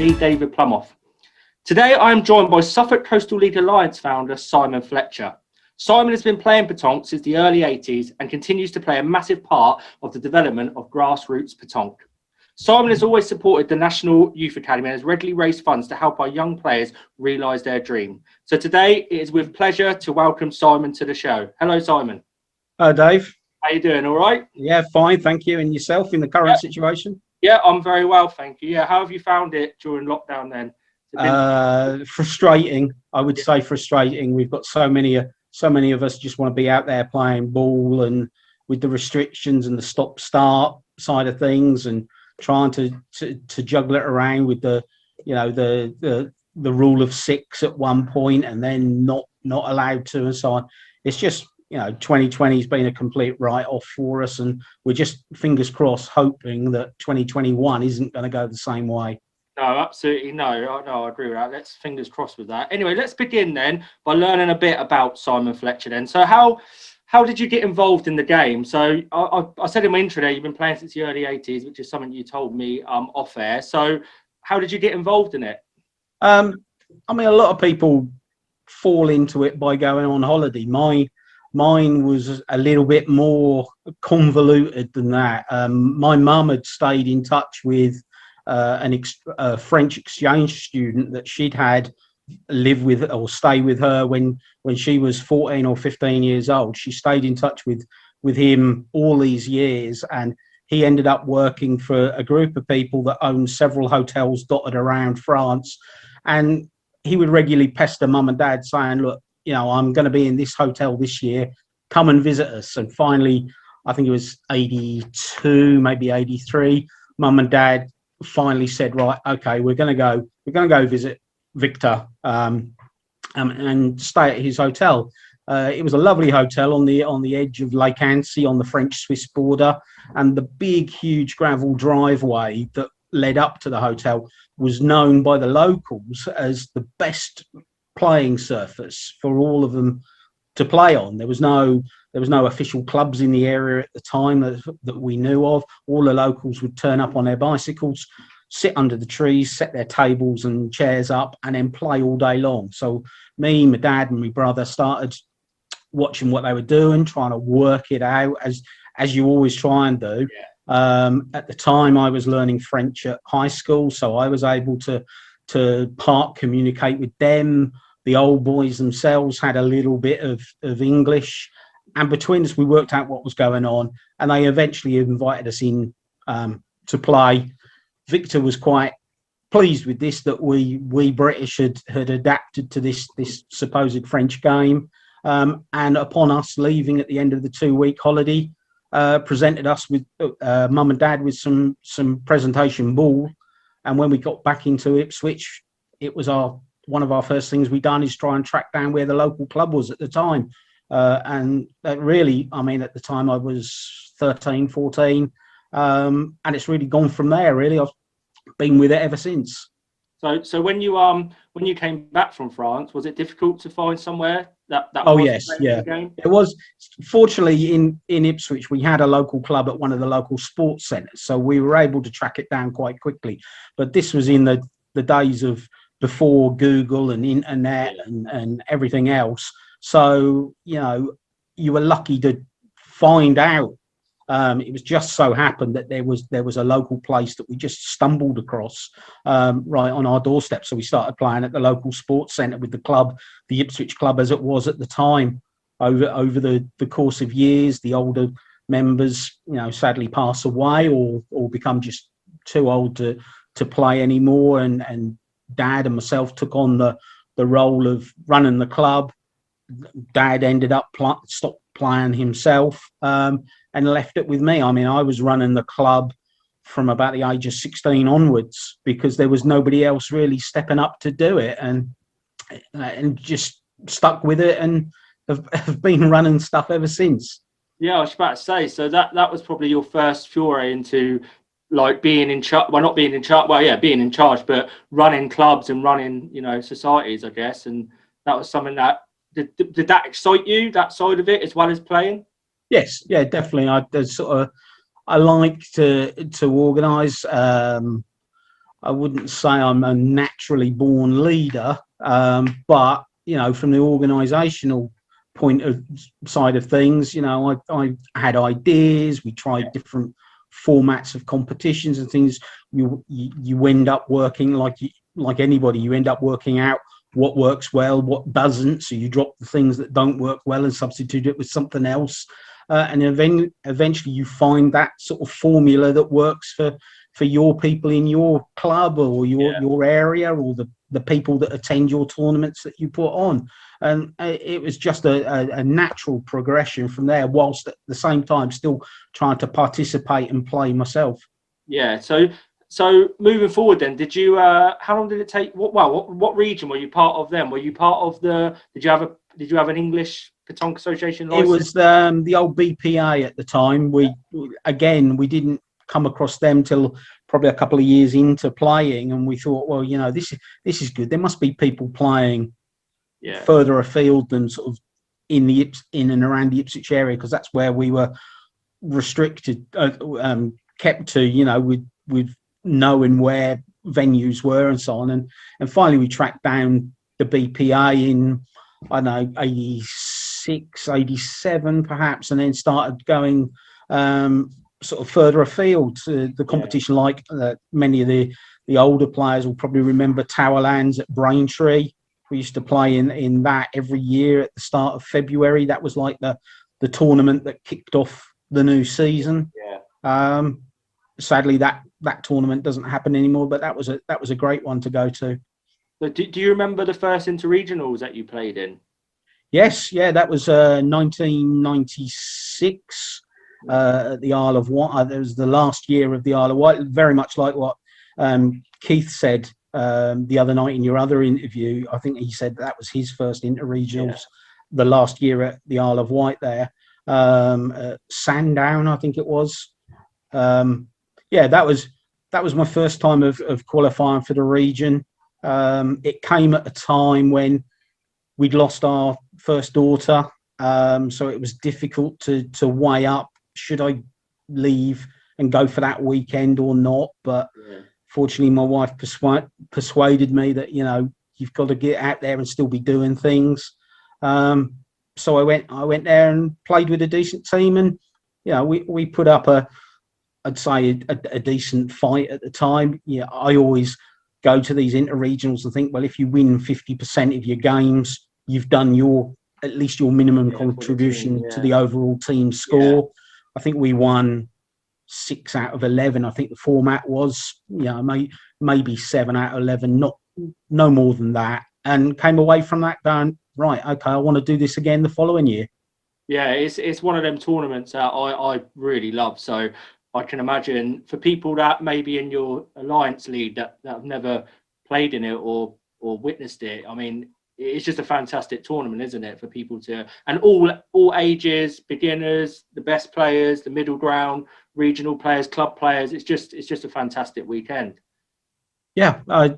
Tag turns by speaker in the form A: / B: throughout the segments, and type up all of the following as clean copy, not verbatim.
A: me, David Plumoff. Today I am joined by Suffolk Coastal League Alliance founder Simon Fletcher. Simon has been playing pétanque since the early 80s and continues to play a massive part of the development of grassroots pétanque. Simon has always supported the National Youth Academy and has regularly raised funds to help our young players realise their dream. So today it is with pleasure to welcome Simon to the show. Hello, Simon.
B: Hello, Dave.
A: How you doing? All right?
B: Yeah, fine, thank you. And yourself in the current situation?
A: Yeah, I'm very well, thank you. Yeah, how have you found it during lockdown then?
B: Frustrating, I would say frustrating. We've got so many of us just want to be out there playing ball, and with the restrictions and the stop-start side of things, and trying to juggle it around with the rule of 6 at one point, and then not allowed to, and so on. It's just 2020 has been a complete write-off for us, and we're just fingers crossed hoping that 2021 isn't going to go the same way.
A: No, absolutely no, I agree with that. Let's fingers crossed with that. Anyway, let's begin then by learning a bit about Simon Fletcher then. So how did you get involved in the game? So I said in my intro there, you've been playing since the early 80s, which is something you told me off air. So how did you get involved in it?
B: I mean, a lot of people fall into it by going on holiday. Mine was a little bit more convoluted than that. My mum had stayed in touch with a French exchange student that she'd had live with or stay with her when she was 14 or 15 years old. She stayed in touch with him all these years, and he ended up working for a group of people that owned several hotels dotted around France. And he would regularly pester mum and dad saying, look, I'm going to be in this hotel this year, come and visit us. And finally, I think it was 82, maybe 83, mum and dad finally said, right, okay, we're going to go visit Victor and stay at his hotel. It was a lovely hotel on the edge of Lake Annecy on the French-Swiss border, and the big, huge gravel driveway that led up to the hotel was known by the locals as the best playing surface for all of them to play on. There was no official clubs in the area at the time that we knew of. All the locals would turn up on their bicycles, sit under the trees, set their tables and chairs up, and then play all day long. So me, my dad and my brother started watching what they were doing, trying to work it out as you always try and do. Yeah. At the time I was learning French at high school, so I was able to part communicate with them. The old boys themselves had a little bit of English, and between us we worked out what was going on, and they eventually invited us in to play. Victor was quite pleased with this, that we British had adapted to this supposed French game, and upon us leaving at the end of the 2-week holiday, presented us with mum and dad with some presentation ball. And when we got back into Ipswich, it was one of our first things we done is try and track down where the local club was at the time. And that really, I mean, at the time I was 13, 14, and it's really gone from there, really. I've been with it ever since.
A: So when you came back from France, was it difficult to find somewhere that
B: oh yes, yeah, it was. Fortunately, in Ipswich we had a local club at one of the local sports centres, so we were able to track it down quite quickly. But this was in the days of before Google and internet and everything else, so you were lucky to find out. It was just so happened that there was a local place that we just stumbled across right on our doorstep. So we started playing at the local sports centre with the club, the Ipswich club as it was at the time. Over the course of years, the older members, sadly pass away or become just too old to play anymore. And Dad and myself took on the role of running the club. Dad ended up stopped playing himself. And left it with me. I mean, I was running the club from about the age of 16 onwards because there was nobody else really stepping up to do it, and just stuck with it and have been running stuff ever since.
A: Yeah, I was about to say, so that was probably your first foray into like being in charge. Well, not being in charge. Well, yeah, being in charge, but running clubs and running, societies, I guess. And that was something that did that excite you, that side of it, as well as playing?
B: Yes, yeah, definitely. I like to organise. I wouldn't say I'm a naturally born leader, but from the organisational point of side of things, I had ideas. We tried different formats of competitions and things. You end up working like anybody. You end up working out what works well, what doesn't. So you drop the things that don't work well and substitute it with something else. And eventually you find that sort of formula that works for your people in your club or your area, or the people that attend your tournaments that you put on. And it was just a natural progression from there, whilst at the same time still trying to participate and play myself.
A: Yeah. So moving forward, then, did you? How long did it take? What region were you part of? Then were you part of the? Did you have an English Petanque Association license?
B: It was the old BPA at the time. We didn't come across them till probably a couple of years into playing, and we thought, well, this is good. There must be people playing further afield than sort of in and around the Ipswich area, because that's where we were restricted, kept to, with knowing where venues were and so on. And finally we tracked down the BPA in, I don't know, 86, 87 perhaps, and then started going sort of further afield to the competition. Like many of the older players will probably remember Towerlands at Braintree. We used to play in that every year at the start of February. That was like the tournament that kicked off the new season. Sadly, that tournament doesn't happen anymore, but that was a great one to go to.
A: So do you remember the first interregionals that you played in?
B: Yes, that was 1996 at the Isle of Wight. It was the last year of the Isle of Wight, very much like what Keith said the other night in your other interview. I think he said that was his first interregionals, the last year at the Isle of Wight there. Sandown, I think it was. That was my first time of qualifying for the region. It came at a time when we'd lost our first daughter, so it was difficult to weigh up, should I leave and go for that weekend or not. But fortunately my wife persuaded me that you've got to get out there and still be doing things. So I went there and played with a decent team, and we put up I'd say a decent fight at the time. I always go to these interregionals and think, well, if you win 50% of your games, you've done at least your minimum contribution to the overall team score. I think we won 6 out of 11. I think the format was, maybe 7 out of 11, no more than that, and came away from that going, right, okay, I want to do this again the following year. Yeah,
A: it's one of them tournaments that I really love. So I can imagine for people that maybe in your Alliance League that have never played in it or witnessed it, I mean, it's just a fantastic tournament, isn't it, for people to, and all ages, beginners, the best players, the middle ground, regional players, club players. It's just a fantastic weekend.
B: Yeah, I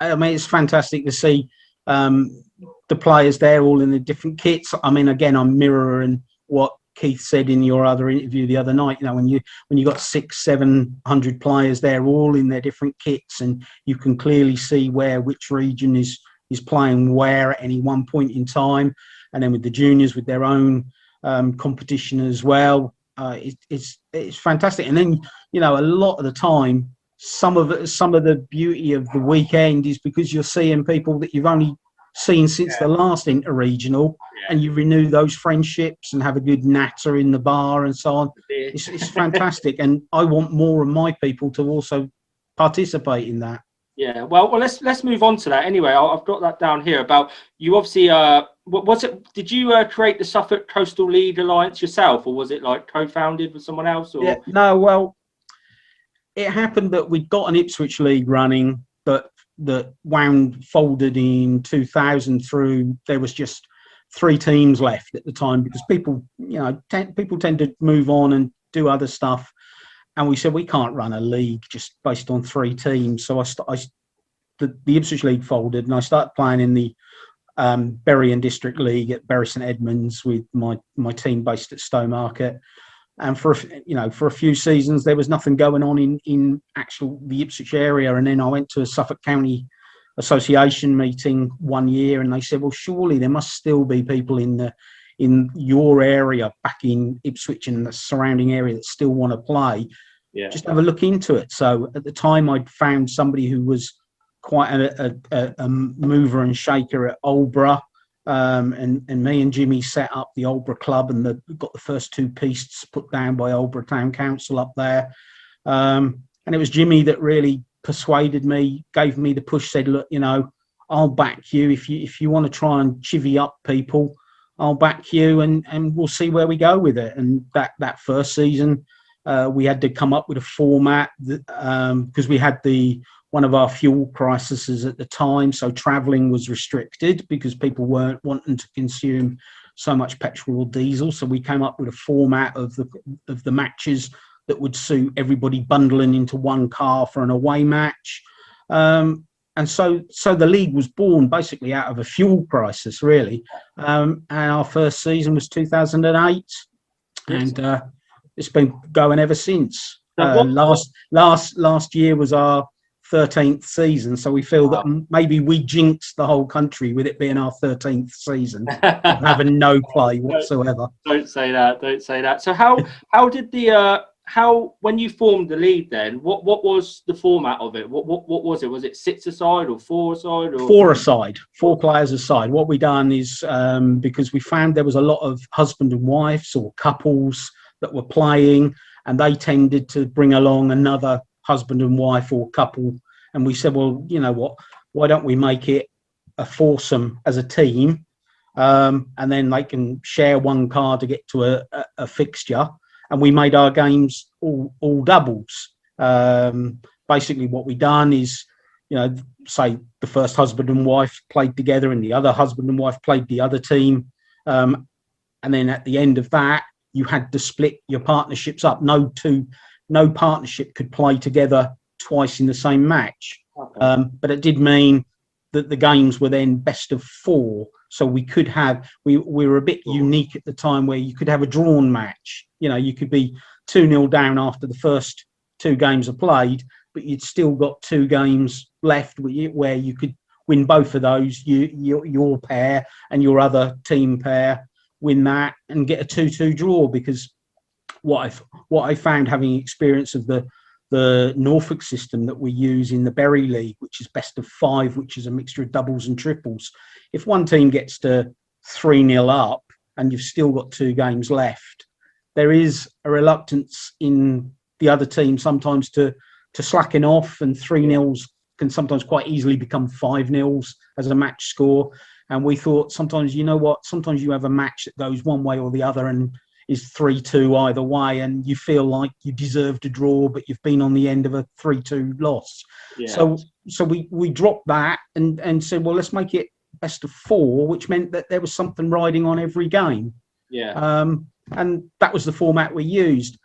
B: mean, it's fantastic to see the players there all in the different kits. I mean, again, I'm mirroring what Keith said in your other interview the other night. When you got 600-700 players there all in their different kits, and you can clearly see which region is playing where at any one point in time. And then with the juniors with their own competition as well, it's fantastic. And then a lot of the time, some of the beauty of the weekend is because you're seeing people that you've only seen since the last interregional, and you renew those friendships and have a good natter in the bar and so on. It's fantastic, and I want more of my people to also participate in that.
A: Yeah, well, let's move on to that. Anyway, I've got that down here about you. Obviously, what was it? Did you create the Suffolk Coastal League Alliance yourself, or was it like co-founded with someone else? Or?
B: Yeah, no, well, it happened that we got an Ipswich League running, but that folded in 2000 through. There was just 3 teams left at the time because people tend to move on and do other stuff. And we said, we can't run a league just based on 3 teams. So the Ipswich League folded, and I started playing in the Bury and District League at Bury St Edmunds with my team based at Stowmarket. and for a few seasons there was nothing going on in actual the Ipswich area. And then I went to a Suffolk County Association meeting one year, and they said, well, surely there must still be people in your area back in Ipswich and the surrounding area that still want to play.
A: Yeah.
B: Just have a look into it. So at the time, I'd found somebody who was quite a mover and shaker at Aldborough, and me and Jimmy set up the Aldborough Club, and got the first 2 pieces put down by Aldborough Town Council up there. And it was Jimmy that really persuaded me, gave me the push, said, look, I'll back you if you want to try and chivvy up people. I'll back you, and we'll see where we go with it. And that first season, we had to come up with a format because we had one of our fuel crises at the time, so travelling was restricted because people weren't wanting to consume so much petrol or diesel. So we came up with a format of the matches that would suit everybody bundling into one car for an away match. And so the league was born basically out of a fuel crisis, really. And our first season was 2008, and it's been going ever since. Last year was our 13th season, so we feel that maybe we jinxed the whole country with it being our 13th season, having no play whatsoever.
A: Don't say that. So how did when you formed the league then, what was the format of it? What was it? Was it 6-a-side or 4-a-side? Or
B: 4-a-side, 4 players a side. What we done is, because we found there was a lot of husband and wives or couples that were playing, and they tended to bring along another husband and wife or couple. And we said, well, you know what, why don't we make it a foursome as a team? And then they can share one car to get to a fixture. And we made our games all doubles. Basically what we done is, say the first husband and wife played together and the other husband and wife played the other team. And then at the end of that, you had to split your partnerships up. No partnership could play together twice in the same match. Okay. But it did mean that the games were then best of 4. So we could have, we were a bit unique at the time where you could have a drawn match. You could be 2-0 down after the first 2 games are played, but you'd still got 2 games left where you could win both of those, your pair and your other team pair, win that and get a 2-2 draw. Because what I found, having experience of the Norfolk system that we use in the Berry League, which is best of 5, which is a mixture of doubles and triples, if one team gets to 3-0 up and you've still got 2 games left, there is a reluctance in the other team sometimes to slacken off, and 3-0s can sometimes quite easily become 5-0s as a match score. And we thought sometimes you have a match that goes one way or the other and is 3-2 either way, and you feel like you deserve to draw, but you've been on the end of a 3-2 loss. Yeah. So we dropped that and said, well, let's make it best of 4, which meant that there was something riding on every game. Yeah. And that was the format we used.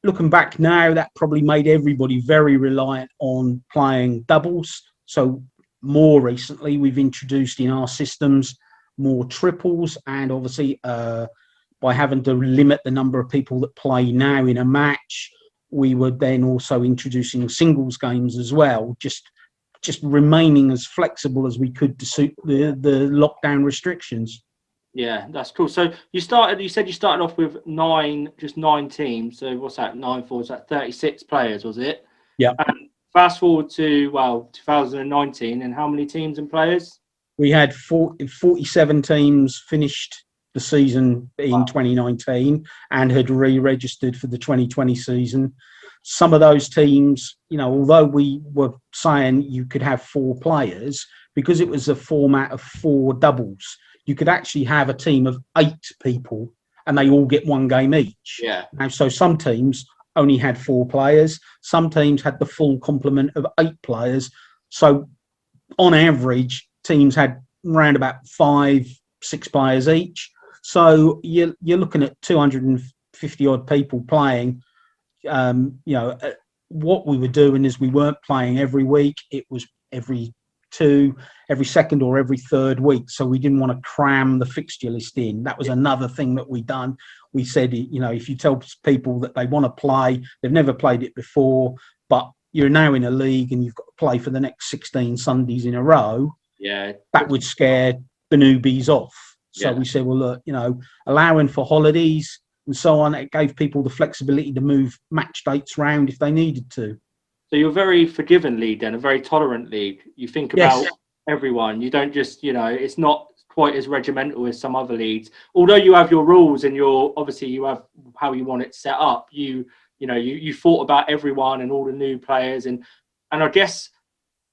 B: Looking back now, that probably made everybody very reliant on playing doubles. So more recently, we've introduced in our systems more triples, and obviously by having to limit the number of people that play now in a match, we were then also introducing singles games as well, just remaining as flexible as we could to suit the lockdown restrictions.
A: Yeah, that's cool. So you said you started off with 9 teams. So what's that? 9 4, is that 36 players, was it?
B: Yeah.
A: And fast forward to 2019, and how many teams and players?
B: We had 47 teams finished the season in 2019 and had re-registered for the 2020 season. Some of those teams, although we were saying you could have 4 players, because it was a format of 4 doubles, you could actually have a team of 8 people and they all get 1 game each. Yeah. And so some teams only had 4 players. Some teams had the full complement of 8 players. So on average, teams had around about 5-6 players each. So you're looking at 250 odd people playing. What we were doing is we weren't playing every week. It was every second or every third week. So we didn't want to cram the fixture list in. That was another thing that we done. we said, you know, if you tell people that they want to play, they've never played it before, but you're now in a league and you've got to play for the next 16 Sundays in a row, that would scare the newbies off. So we said, well, look, you know, allowing for holidays and so on, it gave people the flexibility to move match dates around if they needed to.
A: So you're a very forgiving league then, a very tolerant league. You think about everyone. You don't just, you know, it's not quite as regimental as some other leagues. Although you have your rules and obviously you have how you want it set up. You thought about everyone and all the new players, and I guess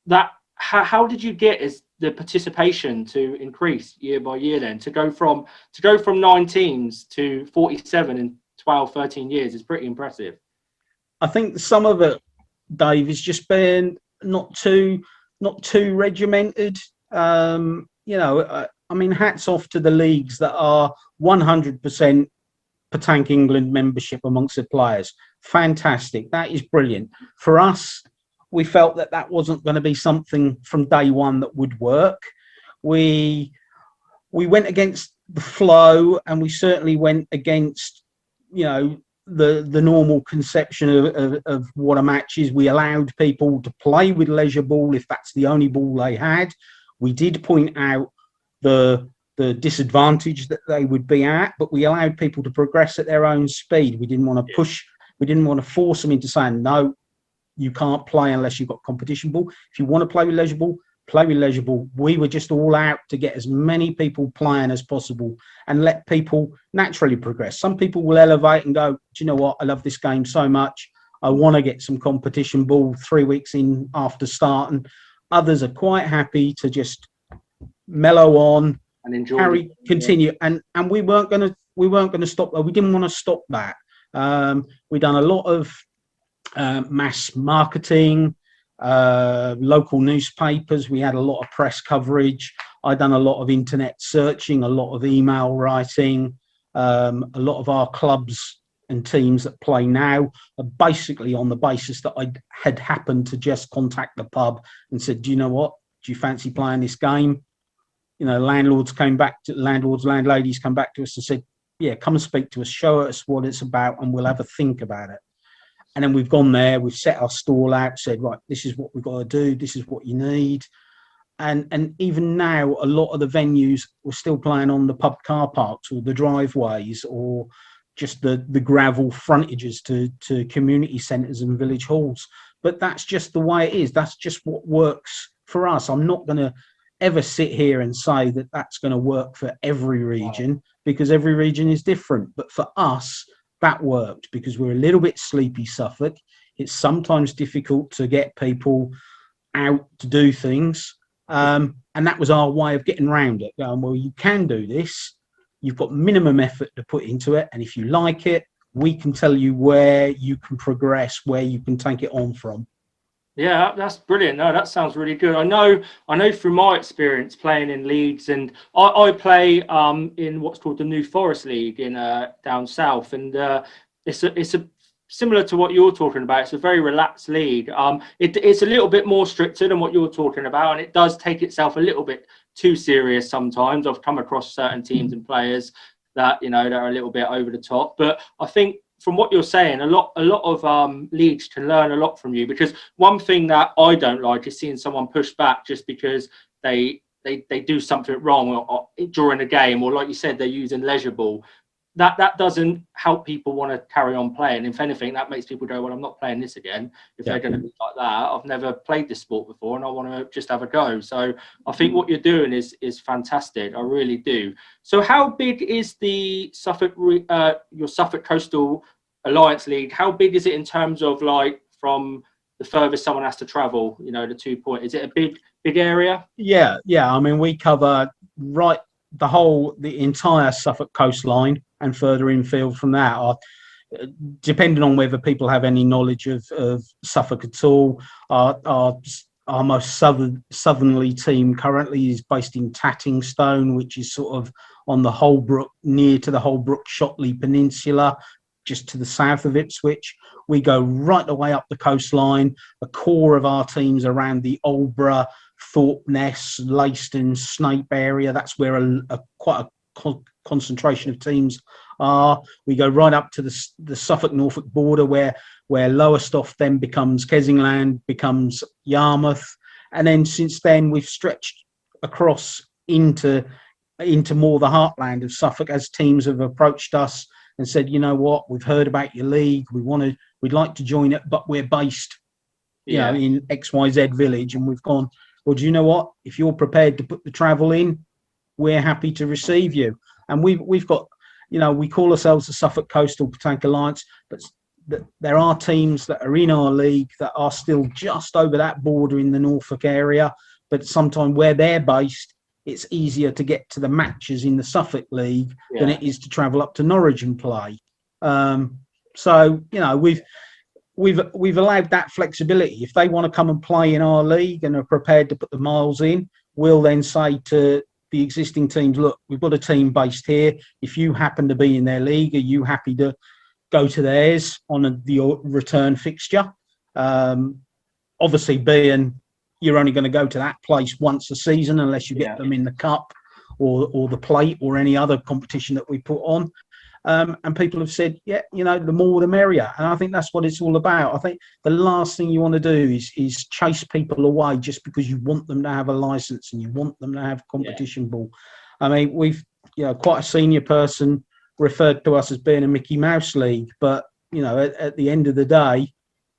A: that how did you get the participation to increase year by year then to go from 9 teams to 47 in 12-13 years is pretty impressive.
B: I think some of it, Dave, is just being not too regimented. You know, I mean, hats off to the leagues that are 100% Petanque England membership amongst the players. Fantastic. That is brilliant. For us, we felt that wasn't going to be something from day one that would work. We went against the flow, and we certainly went against, you know, the normal conception of what a match is. We allowed people to play with leisure ball if that's the only ball they had. We did point out the disadvantage that they would be at, but we allowed people to progress at their own speed. We didn't want to push, we didn't want to force them into saying, no, you can't play unless you've got competition ball. If you want to play with leisure ball, play with leisure ball. We were just all out to get as many people playing as possible and let people naturally progress. Some people will elevate and go, do you know what? I love this game so much. I want to get some competition ball 3 weeks in after starting. Others are quite happy to just mellow on and enjoy, continue. And we weren't going to stop. We didn't want to stop that. We've done a lot of mass marketing, local newspapers. We had a lot of press coverage. I've done a lot of internet searching, a lot of email writing. A lot of our clubs and teams that play now are basically on the basis that I had happened to just contact the pub and said, do you know what? Do you fancy playing this game? You know, landladies come back to us and said, yeah, come and speak to us, show us what it's about, and we'll have a think about it. And then we've gone there, we've set our stall out, said, right, this is what we've got to do, this is what you need. And even now, a lot of the venues were still playing on the pub car parks or the driveways or just the gravel frontages to community centres and village halls. But that's just the way it is. That's just what works for us. I'm not going to ever sit here and say that that's going to work for every region, because every region is different. But for us, that worked because we're a little bit sleepy Suffolk. It's sometimes difficult to get people out to do things. And that was our way of getting around it. Going, well, you can do this. You've got minimum effort to put into it. And if you like it, we can tell you where you can progress, where you can take it on from.
A: Yeah, that's brilliant. No, that sounds really good. I know through my experience playing in leagues, and I play in what's called the New Forest League in down south, and it's a similar to what you're talking about. It's a very relaxed league. It's a little bit more stricter than what you're talking about, and it does take itself a little bit too serious sometimes. I've come across certain teams and players that, you know, that are a little bit over the top, but I think from what you're saying, a lot of leagues can learn a lot from you, because one thing that I don't like is seeing someone push back just because they do something wrong or during a game, or like you said, they're using leisure ball. That doesn't help people want to carry on playing. If anything, that makes people go, well, I'm not playing this again if they're going to be like that. I've never played this sport before and I want to just have a go. So I think what you're doing is fantastic. I really do. So how big is the your Suffolk Coastal Alliance League? How big is it in terms of, like, from the furthest someone has to travel, you know, the 2 point? Is it a big area?
B: Yeah. I mean, we cover the entire Suffolk coastline and further infield from that. Depending on whether people have any knowledge of Suffolk at all, our most southerly team currently is based in Tattingstone, which is sort of on the Holbrook, near to the Holbrook-Shotley Peninsula, just to the south of Ipswich. We go right the way up the coastline. The core of our teams around the Aldborough, Thorpeness, Leiston, Snape area. That's where quite a concentration of teams are. We go right up to the Suffolk-Norfolk border, where Lowestoft then becomes Kessingland, becomes Yarmouth, and then since then we've stretched across into more the heartland of Suffolk, as teams have approached us and said, you know what, we've heard about your league, we'd like to join it, but we're based, you know, in XYZ village. And we've gone, well, do you know what? If you're prepared to put the travel in, we're happy to receive you. And we've got, you know, we call ourselves the Suffolk Coastal Petanque Alliance, but there are teams that are in our league that are still just over that border in the Norfolk area, but sometimes where they're based, it's easier to get to the matches in the Suffolk League than it is to travel up to Norwich and play. So, you know, we've allowed that flexibility. If they want to come and play in our league and are prepared to put the miles in, we'll then say to the existing teams, look, we've got a team based here. If you happen to be in their league, are you happy to go to theirs on the return fixture? Obviously, being you're only going to go to that place once a season unless you get them in the cup or the plate or any other competition that we put on. And people have said, yeah, you know, the more the merrier. And I think that's what it's all about. I think the last thing you want to do is chase people away just because you want them to have a license and you want them to have competition ball. I mean, we've, you know, quite a senior person referred to us as being a Mickey Mouse league, but, you know, at the end of the day,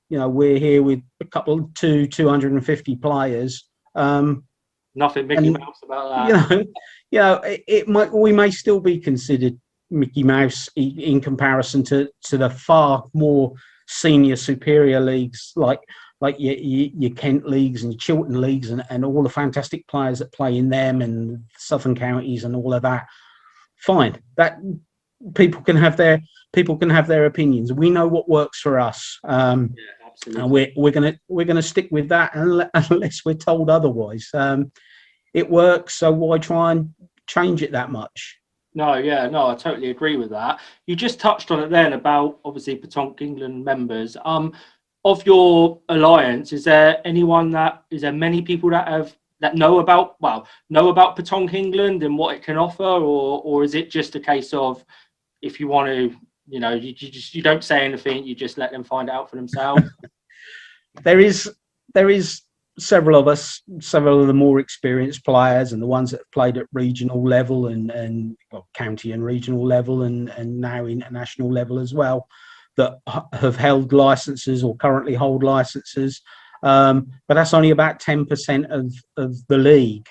B: you know, we're here with a couple of 250 players.
A: Nothing Mickey Mouse about that.
B: We may still be considered Mickey Mouse in comparison to the far more senior superior leagues like your Kent leagues and Chiltern leagues and all the fantastic players that play in them and Southern counties and all of that. Fine, that people can have their opinions. We know what works for us. And we're gonna stick with that unless we're told otherwise. It works, so why try and change it that much?
A: No, I totally agree with that. You just touched on it then about obviously Petanque England members. Of your alliance, is there many people that know about Petanque England and what it can offer, or is it just a case of if you want to, you know, you don't say anything, you just let them find out for themselves?
B: There is several of the more experienced players and the ones that have played at regional level and county and regional level and now international level as well, that have held licenses or currently hold licenses. But that's only about 10% of the league.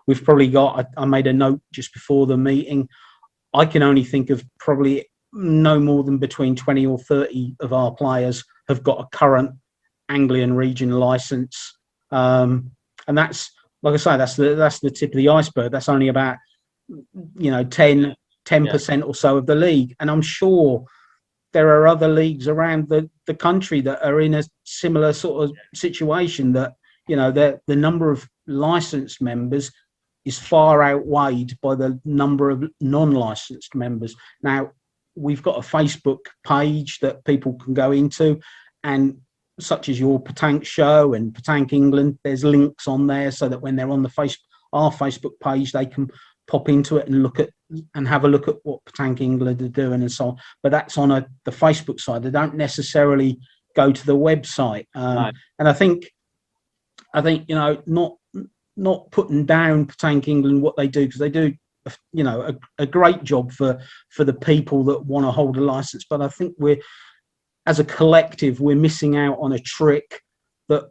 B: We've probably got, I made a note just before the meeting, I can only think of probably no more than between 20 or 30 of our players have got a current Anglian region license. And that's, like I say, that's the tip of the iceberg. That's only about, you know, 10% or so of the league. And I'm sure there are other leagues around the country that are in a similar sort of situation, that, you know, the number of licensed members is far outweighed by the number of non-licensed members. Now, we've got a Facebook page that people can go into, and such as your Petanque show and Petanque England, there's links on there so that when they're on our Facebook page, they can pop into it and have a look at what Petanque England are doing and so on. But that's on the Facebook side. They don't necessarily go to the website.
A: No.
B: And I think, you know, not putting down Petanque England, what they do, because they do, you know, a great job for the people that want to hold a license. But I think as a collective, we're missing out on a trick that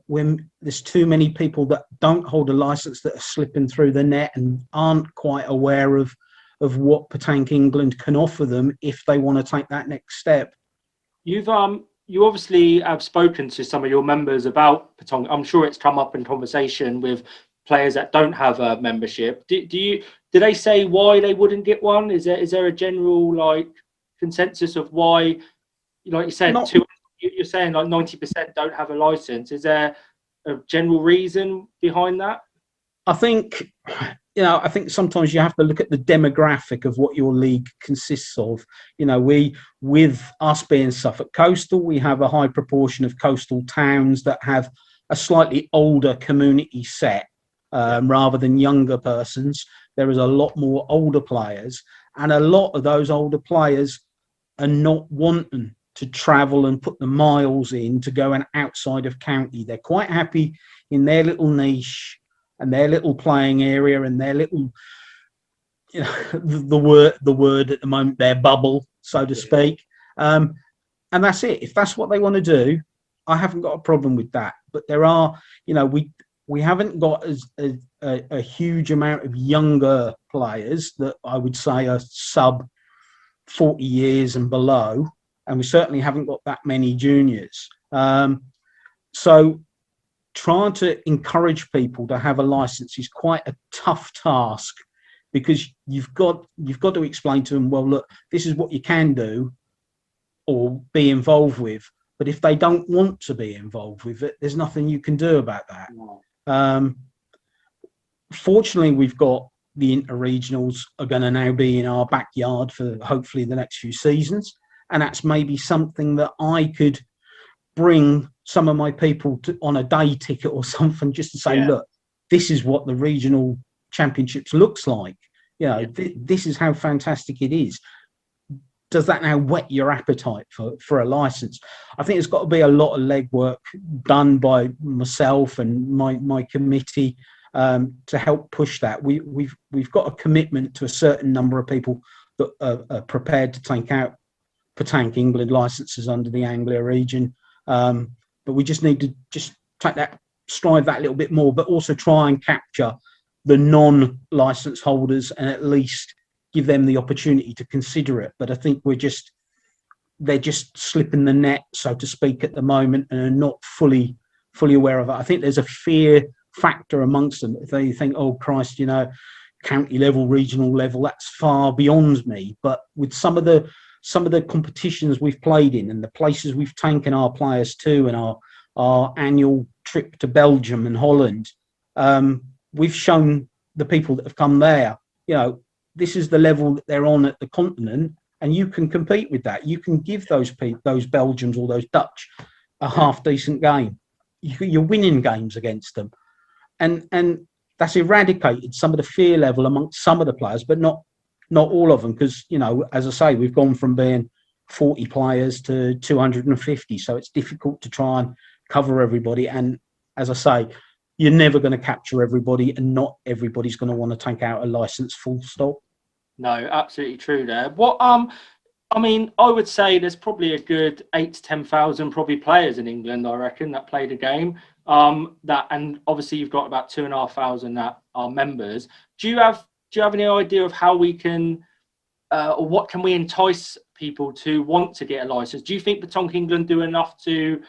B: there's too many people that don't hold a license that are slipping through the net and aren't quite aware of what Petanque England can offer them if they want to take that next step.
A: You obviously have spoken to some of your members about Petanque. I'm sure it's come up in conversation with players that don't have a membership. Do they say why they wouldn't get one? Is there a general like consensus of why? Like you said, you're saying like 90% don't have a license. Is there a general reason behind that?
B: I think, you know, sometimes you have to look at the demographic of what your league consists of. You know, with us being Suffolk Coastal, we have a high proportion of coastal towns that have a slightly older community set. rather than younger persons. There is a lot more older players, and a lot of those older players are not wanting to travel and put the miles in to go and outside of county. They're quite happy in their little niche and their little playing area and their little, you know, the word at the moment, their bubble, so to speak. And that's it. If that's what they want to do, I haven't got a problem with that. But there are, you know, we haven't got a huge amount of younger players that I would say are sub 40 years and below, and we certainly haven't got that many juniors. So trying to encourage people to have a license is quite a tough task, because you've got to explain to them, well, look, this is what you can do or be involved with. But if they don't want to be involved with it, there's nothing you can do about that. No. Fortunately, we've got the inter-regionals are going to now be in our backyard for hopefully the next few seasons. And that's maybe something that I could bring some of my people to, on a day ticket or something, just to say, look, this is what the regional championships looks like. You know, this is how fantastic it is. Does that now whet your appetite for a license? I think there's got to be a lot of legwork done by myself and my committee to help push that. We've got a commitment to a certain number of people that are prepared to take out Petanque England licenses under the Anglia region, but we just need to just strive that a little bit more, but also try and capture the non-license holders and at least give them the opportunity to consider it. But I think they're just slipping the net, so to speak, at the moment, and are not fully aware of it. I think there's a fear factor amongst them. If they think, oh Christ, you know, county level, regional level, that's far beyond me. But with some of the competitions we've played in and the places we've taken our players to, and our annual trip to Belgium and Holland, we've shown the people that have come there, you know, this is the level that they're on at the continent, and you can compete with that. You can give those people, those Belgians or those Dutch, a half decent game. You're winning games against them, and that's eradicated some of the fear level amongst some of the players, but not all of them, because, you know, as I say, we've gone from being 40 players to 250, so it's difficult to try and cover everybody. And as I say, you're never going to capture everybody, and not everybody's going to want to take out a license, full stop. No,
A: absolutely true there. What I mean, I would say there's probably a good 8,000 to 10,000 probably players in England, I reckon, that played a game. And obviously you've got about 2,500 that are members. Do you have any idea of how we can, or what can we entice people to want to get a license? Do you think Petanque England do enough to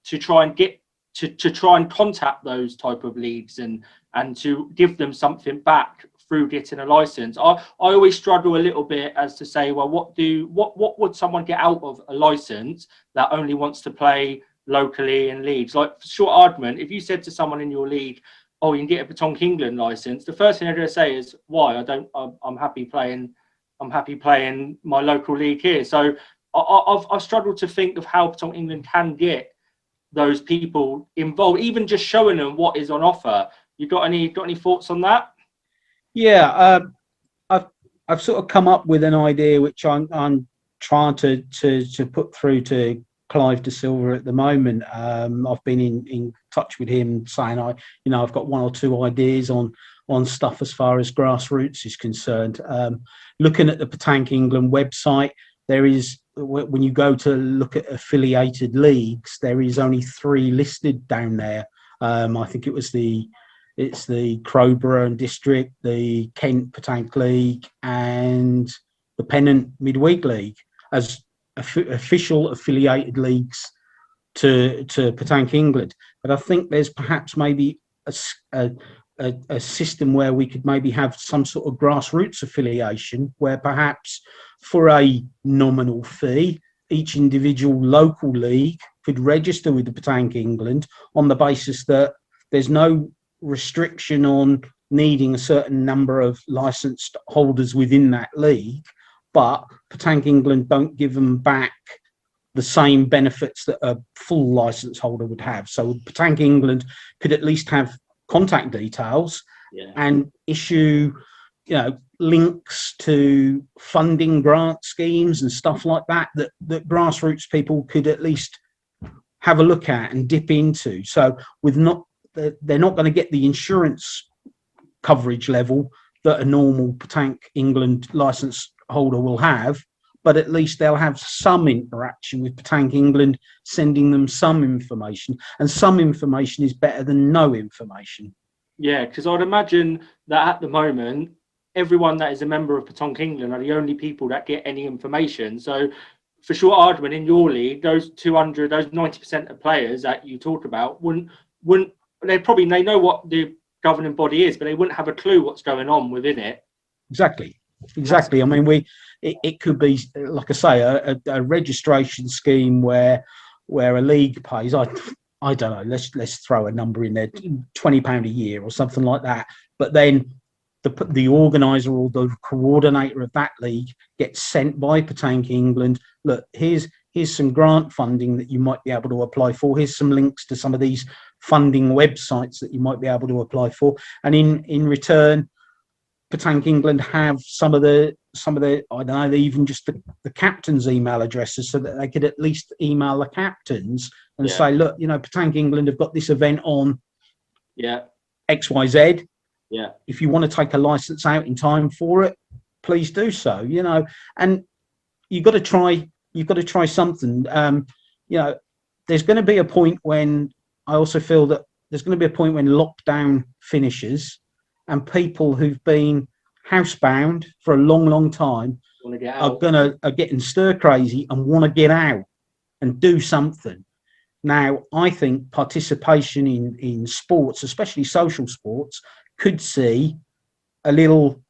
A: try and get to try and contact those type of leagues and to give them something back through getting a license? I always struggle a little bit as to say, well, what would someone get out of a license that only wants to play locally in leagues? Like, for short argument, if you said to someone in your league, oh, you can get a Petanque England license, the first thing they're going to say is, why? I'm happy playing my local league here. So I've struggled to think of how Petanque England can get those people involved, even just showing them what is on offer. You got any thoughts on that?
B: Yeah, I've sort of come up with an idea which I'm trying to put through to Clive De Silva at the moment. I've been in touch with him, saying I've got one or two ideas on stuff as far as Grassroots is concerned. Looking at the Petanque England website, there is, when you go to look at affiliated leagues, there is only 3 listed down there. I think it's the Crowborough and District, the Kent Petanque League, and the Pennant Midweek League as official affiliated leagues to Petanque England. But I think there's perhaps maybe a system where we could maybe have some sort of Grassroots affiliation, where perhaps for a nominal fee, each individual local league could register with the Petanque England on the basis that there's no restriction on needing a certain number of licensed holders within that league, but Petanque England don't give them back the same benefits that a full license holder would have. So Petanque England could at least have contact details
A: Yeah.
B: and issue, links to funding grant schemes and stuff like that grassroots people could at least have a look at and dip into. So they're not going to get the insurance coverage level that a normal Petanque England license holder will have, but at least they'll have some interaction with Petanque England, sending them some information, and some information is better than no information.
A: Yeah, because I'd imagine that at the moment, everyone that is a member of Petanque England are the only people that get any information. So, for short argument, in your league, those 90% of players that you talk about wouldn't they know what the governing body is, but they wouldn't have a clue what's going on within it.
B: Exactly. I mean, it could be, like I say, a registration scheme where a league pays, I don't know, let's throw a number in there, £20 a year or something like that. But then the organizer or the coordinator of that league gets sent by Petanque England, look, here's some grant funding that you might be able to apply for. Here's some links to some of these funding websites that you might be able to apply for. And in return, Petanque England have some of the I don't know, even just the captain's email addresses, so that they could at least email the captains and say, look, Petanque England have got this event on XYZ.
A: Yeah.
B: If you want to take a license out in time for it, please do so. And you've got to try something. There's going to be a point when I also feel that there's going to be a point when lockdown finishes and people who've been housebound for a long, long time are getting stir crazy and want to get out and do something. Now, I think participation in sports, especially social sports, could see a little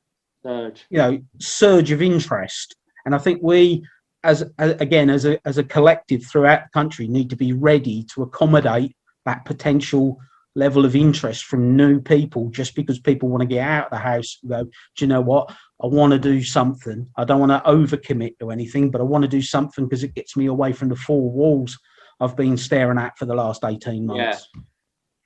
B: surge of interest. And I think we, as a collective throughout the country, need to be ready to accommodate that potential level of interest from new people, just because people want to get out of the house and go, do you know what? I want to do something. I don't want to overcommit to anything, but I want to do something because it gets me away from the four walls I've been staring at for the last 18 months.
A: Yeah.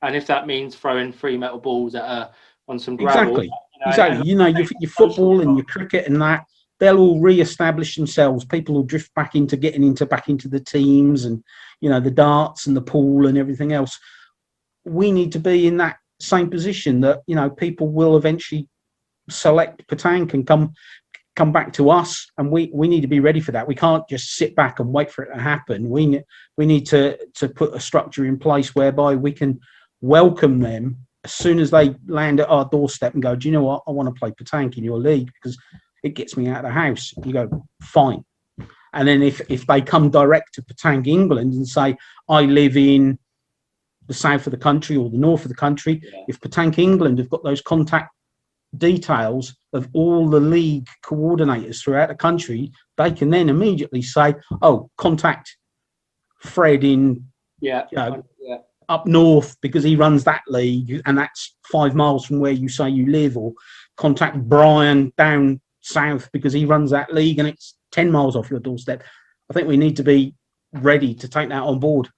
A: And if that means throwing 3 metal balls on some gravel.
B: Exactly. Your football and your cricket and that, they'll all re-establish themselves. People will drift back into the teams, and the darts and the pool and everything else. We need to be in that same position that people will eventually select Petanque and come back to us, and we need to be ready for that. We can't just sit back and wait for it to happen. We need to put a structure in place whereby we can welcome them as soon as they land at our doorstep and go, do you know what? I want to play Petanque in your league because it gets me out of the house. You go, fine. And then if they come direct to Petanque England and say, I live in the south of the country or the north of the country, if Petanque England have got those contact details of all the league coordinators throughout the country, they can then immediately say, oh, contact Fred in up north because he runs that league and that's 5 miles from where you say you live, or contact Brian down south because he runs that league and it's 10 miles off your doorstep. I think we need to be ready to take that on board.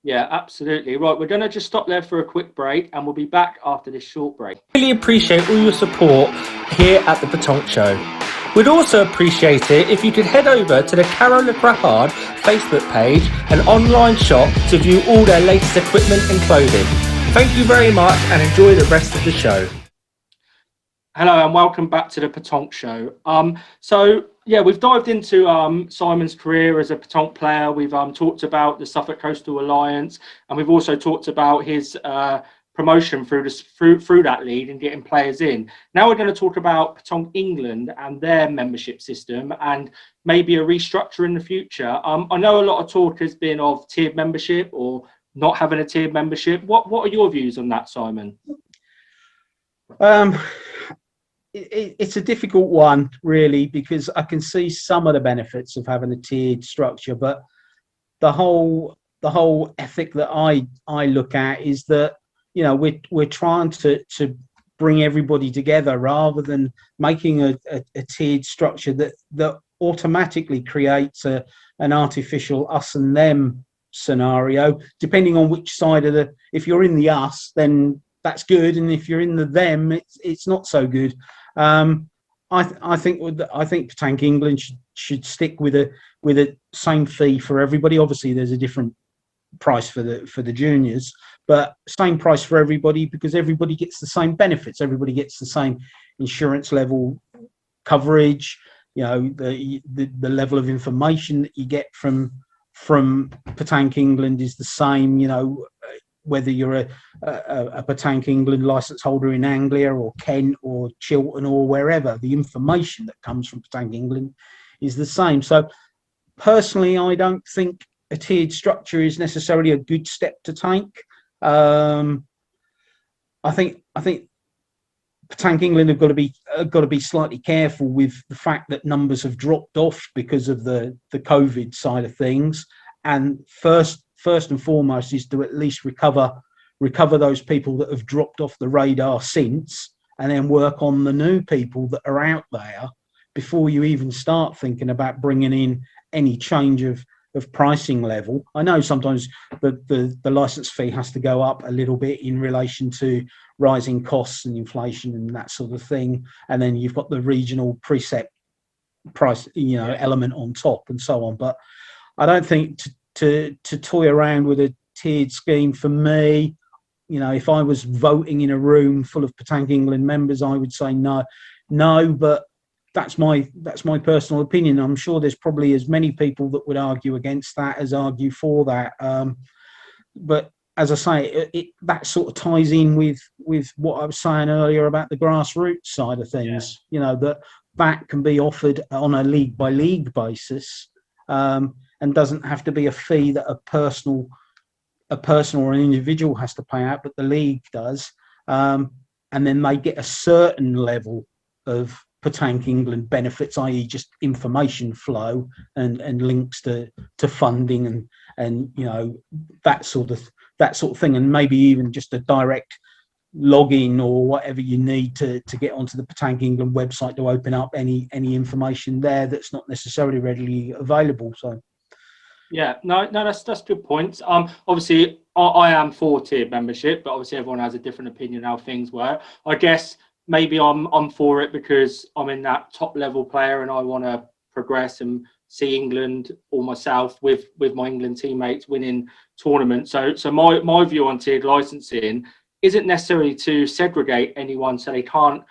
A: Yeah, absolutely. Right, we're going to just stop there for a quick break and we'll be back after this short break. Really appreciate all your support here at the Petanque Show. We'd also appreciate it if you could head over to the Carol Le Crappard Facebook page and online shop to view all their latest equipment and clothing. Thank you very much and enjoy the rest of the show. Hello and welcome back to the Petanque Show. We've dived into Simon's career as a Petanque player. We've talked about the Suffolk Coastal Alliance, and we've also talked about his promotion through that league and getting players in. Now we're going to talk about Petanque England and their membership system and maybe a restructure in the future. I know a lot of talk has been of tiered membership or not having a tiered membership. What are your views on that, Simon?
B: It's a difficult one, really, because I can see some of the benefits of having a tiered structure, but the whole ethic that I look at is that we're trying to bring everybody together rather than making a tiered structure that automatically creates an artificial us and them scenario. Depending on which side if you're in the us, then that's good, and if you're in the them, it's not so good. I think Petanque England should stick with a same fee for everybody. Obviously, there's a different price for the juniors, but same price for everybody, because everybody gets the same benefits. Everybody gets the same insurance level coverage. You know, the level of information that you get from Petanque England is the same. You know, whether you're a Petanque England license holder in Anglia or Kent or Chiltern or wherever, the information that comes from Petanque England is the same. So personally, I don't think a tiered structure is necessarily a good step to take. I think Petanque England have got to be slightly careful with the fact that numbers have dropped off because of the COVID side of things. And first and foremost is to at least recover those people that have dropped off the radar since, and then work on the new people that are out there before you even start thinking about bringing in any change of pricing level. I know sometimes the license fee has to go up a little bit in relation to rising costs and inflation and that sort of thing, and then you've got the regional precept price, element on top and so on. But I don't think to toy around with a tiered scheme, for me, if I was voting in a room full of Petanque England members, I would say no. But that's my personal opinion. I'm sure there's probably as many people that would argue against that as argue for that. But as I say, that sort of ties in with what I was saying earlier about the grassroots side of things. Yeah. That can be offered on a league by league basis, and doesn't have to be a fee that a person or an individual has to pay out, but the league does. And then they get a certain level of Petanque England benefits, i.e. just information flow and links to funding and that sort of thing, and maybe even just a direct login or whatever you need to get onto the Petanque England website to open up any information there that's not necessarily readily available. So
A: yeah, no, that's good points. Obviously I am for tiered membership, but obviously everyone has a different opinion how things work. I guess maybe I'm for it because I'm in that top level player and I want to progress and see England or myself with my England teammates winning tournaments. So my view on tiered licensing isn't necessarily to segregate anyone so they can't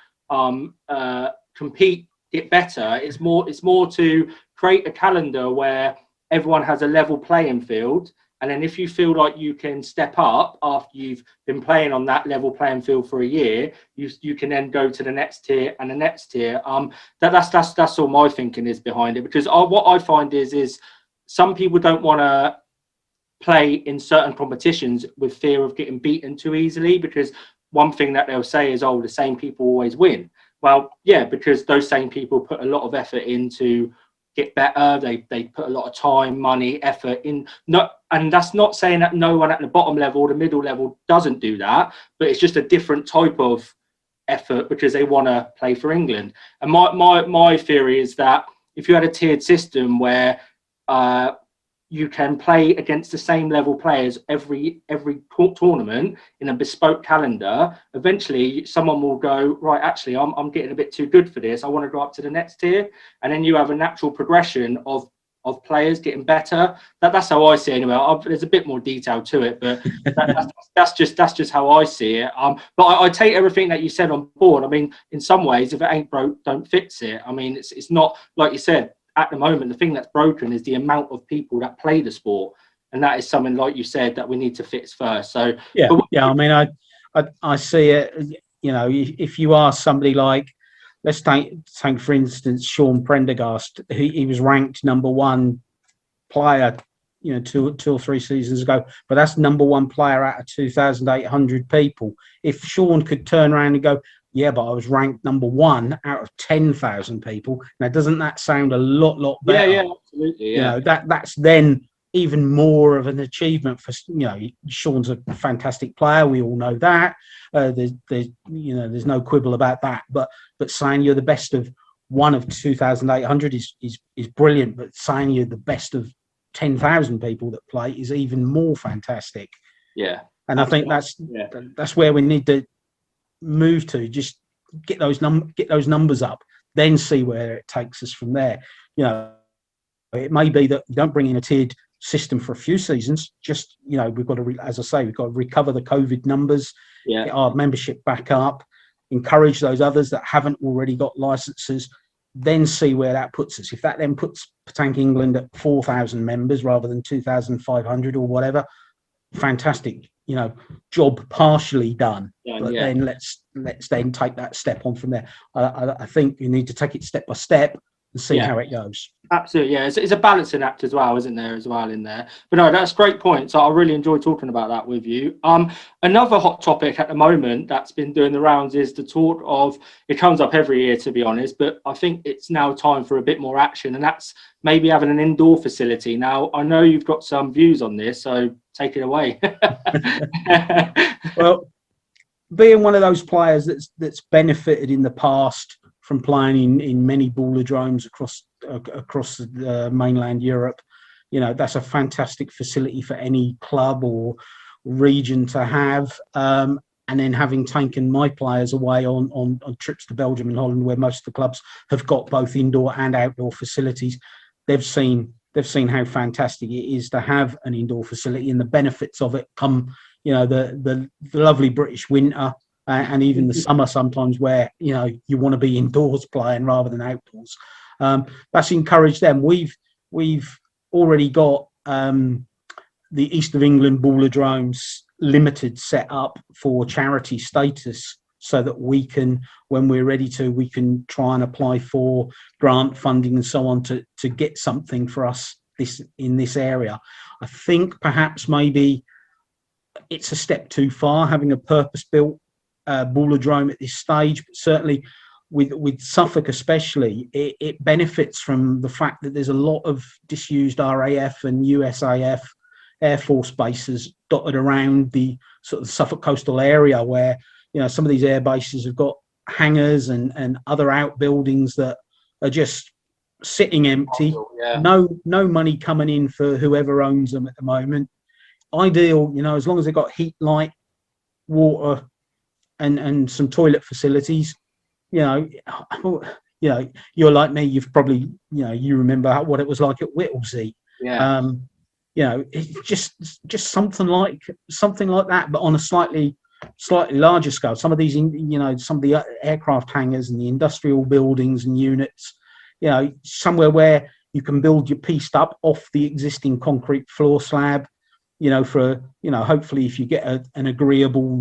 A: compete, get better. It's more to create a calendar where everyone has a level playing field. And then if you feel like you can step up after you've been playing on that level playing field for a year, you can then go to the next tier and the next tier. That's all my thinking is behind it, because what I find is some people don't want to play in certain competitions with fear of getting beaten too easily, because one thing that they'll say is, the same people always win. Well, yeah, because those same people put a lot of effort into get better. They put a lot of time, money, effort in. And that's not saying that no one at the bottom level, the middle level doesn't do that, but it's just a different type of effort because they want to play for England. And my theory is that if you had a tiered system where you can play against the same level players every tournament in a bespoke calendar, eventually someone will go, right, actually I'm getting a bit too good for this, I want to go up to the next tier. And then you have a natural progression of players getting better. That's how I see it anyway. There's a bit more detail to it, but that's just how I see it. But I take everything that you said on board. I mean, in some ways, if it ain't broke, don't fix it. I mean, it's not, like you said, at the moment, the thing that's broken is the amount of people that play the sport. And that is something, like you said, that we need to fix first. So
B: yeah. I mean, I see it, if you ask somebody like, let's take for instance, Sean Prendergast, he was ranked number one player, 2 or 3 seasons ago, but that's number one player out of 2,800 people. If Sean could turn around and go, yeah, but I was ranked number one out of 10,000 people. Now, doesn't that sound a lot better?
A: Yeah, absolutely. Yeah.
B: That's then even more of an achievement for, Sean's a fantastic player. We all know that. There's no quibble about that. But saying you're the best of one of 2,800 is brilliant. But saying you're the best of 10,000 people that play is even more fantastic.
A: Yeah.
B: And I think that's where we need to move to. Just get those numbers up, then see where it takes us from there. You know, it may be that we don't bring in a tiered system for a few seasons. Just, you know, we've got to, as I say, we've got to recover the COVID numbers, get our membership back up, encourage those others that haven't already got licenses, then see where that puts us. If that then puts Petanque England at 4,000 members rather than 2,500 or whatever, fantastic. You know, job partially done. But then let's then take that step on from there. I think you need to take it step by step and see how it goes.
A: Absolutely, yeah. It's a balancing act as well, isn't there, as well in there? But no, that's a great point. So I really enjoy talking about that with you. Another hot topic at the moment that's been doing the rounds is the talk of, it comes up every year, to be honest, but I think it's now time for a bit more action, and that's maybe having an indoor facility. Now, I know you've got some views on this, so take it away.
B: Well, being one of those players that's benefited in the past from playing in many ballerdromes across mainland Europe, you know, that's a fantastic facility for any club or region to have. And then having taken my players away on trips to Belgium and Holland, where most of the clubs have got both indoor and outdoor facilities, they've seen how fantastic it is to have an indoor facility, and the benefits of it come, you know, the lovely British winter. And even the summer sometimes, where, you know, you want to be indoors playing rather than outdoors. That's encouraged them. We've already got the East of England Ballerdromes Limited set up for charity status, so that we can, when we're ready to, we can try and apply for grant funding and so on to get something for us in this area. I think perhaps maybe it's a step too far having a purpose-built ballerdrome at this stage, but certainly with Suffolk especially, it benefits from the fact that there's a lot of disused RAF and USAF Air Force bases dotted around the sort of Suffolk coastal area, where, you know, some of these air bases have got hangars and other outbuildings that are just sitting empty. No money coming in for whoever owns them at the moment. Ideal, you know, as long as they've got heat, light, water, and some toilet facilities. You know, you're like me. You've probably, you know, you remember what it was like at Whittlesey. You know, it's just something like that, but on a slightly larger scale. Some of these, you know, some of the aircraft hangars and the industrial buildings and units, you know, somewhere where you can build your pieced up off the existing concrete floor slab, you know, for, you know, hopefully if you get an agreeable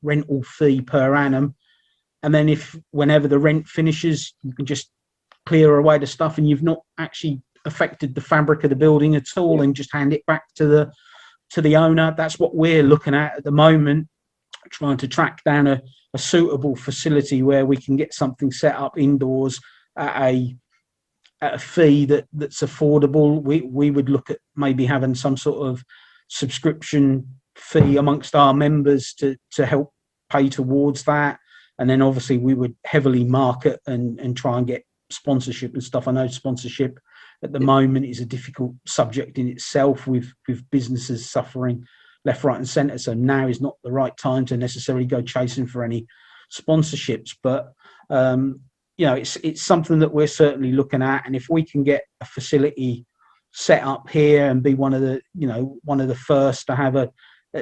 B: rental fee per annum, and then whenever the rent finishes, you can just clear away the stuff, and you've not actually affected the fabric of the building at all, and just hand it back to the owner. That's what we're looking at the moment, trying to track down a suitable facility where we can get something set up indoors at a fee that's affordable. We would look at maybe having some sort of subscription fee amongst our members to help pay towards that, and then obviously we would heavily market and try and get sponsorship and stuff. I know sponsorship at the moment is a difficult subject in itself, with businesses suffering left, right and centre, so now is not the right time to necessarily go chasing for any sponsorships, but you know, it's something that we're certainly looking at. And if we can get a facility set up here and be one of the first to have at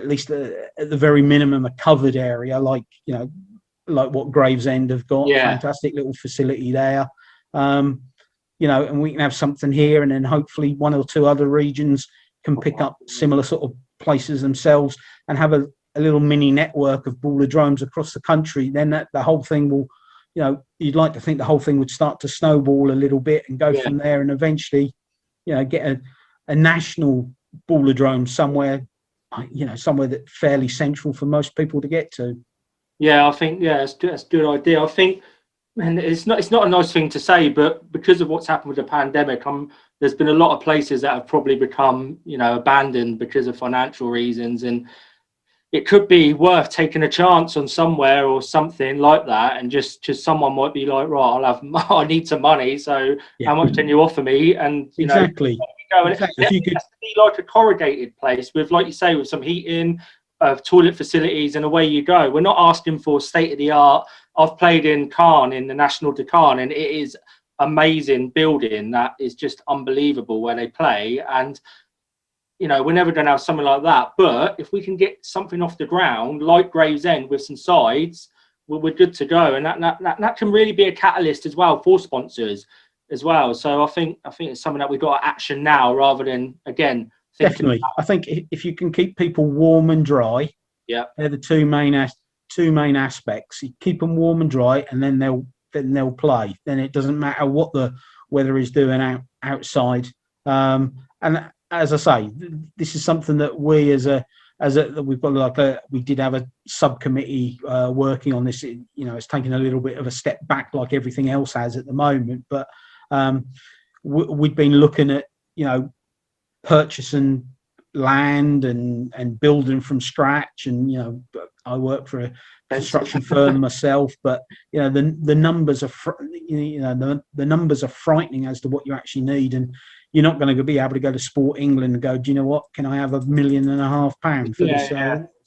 B: least at the very minimum a covered area, like, you know, like what Gravesend have got, fantastic little facility there, you know, and we can have something here, and then hopefully one or two other regions can pick up similar sort of places themselves and have a little mini network of ballerdromes across the country. Then the whole thing will, you know, you'd like to think the whole thing would start to snowball a little bit and go from there, and eventually, you know, get a national ballerdrome somewhere, you know, somewhere that's fairly central for most people to get to. Yeah,
A: I think that's a good idea. I think, and it's not a nice thing to say, but because of what's happened with the pandemic, there's been a lot of places that have probably become, you know, abandoned because of financial reasons, and it could be worth taking a chance on somewhere or something like that, and just someone might be like, right, I need some money, so how much can you offer me? And you know,
B: exactly.
A: It has to be like a corrugated place with, like you say, with some heating, toilet facilities, and away you go. We're not asking for state of the art. I've played in Caen, in the National de Caen, and it is amazing building that is just unbelievable where they play. And you know, we're never going to have something like that. But if we can get something off the ground like Gravesend with some sides, we're good to go. And that can really be a catalyst as well for sponsors as well. So I think it's something that we've got to action now rather than, again,
B: definitely. I think if you can keep people warm and dry,
A: yeah,
B: they're the two main aspects. You keep them warm and dry, and then they'll play. Then it doesn't matter what the weather is doing outside. And as I say, this is something that we we've got we did have a subcommittee working on this. You know, it's taken a little bit of a step back, like everything else has at the moment. But we've been looking at, you know, purchasing land and building from scratch. And you know, I work for a construction firm myself, but you know, the numbers are the numbers are frightening as to what you actually need. And you're not going to be able to go to Sport England and go, do you know what? Can I have £1.5 million for this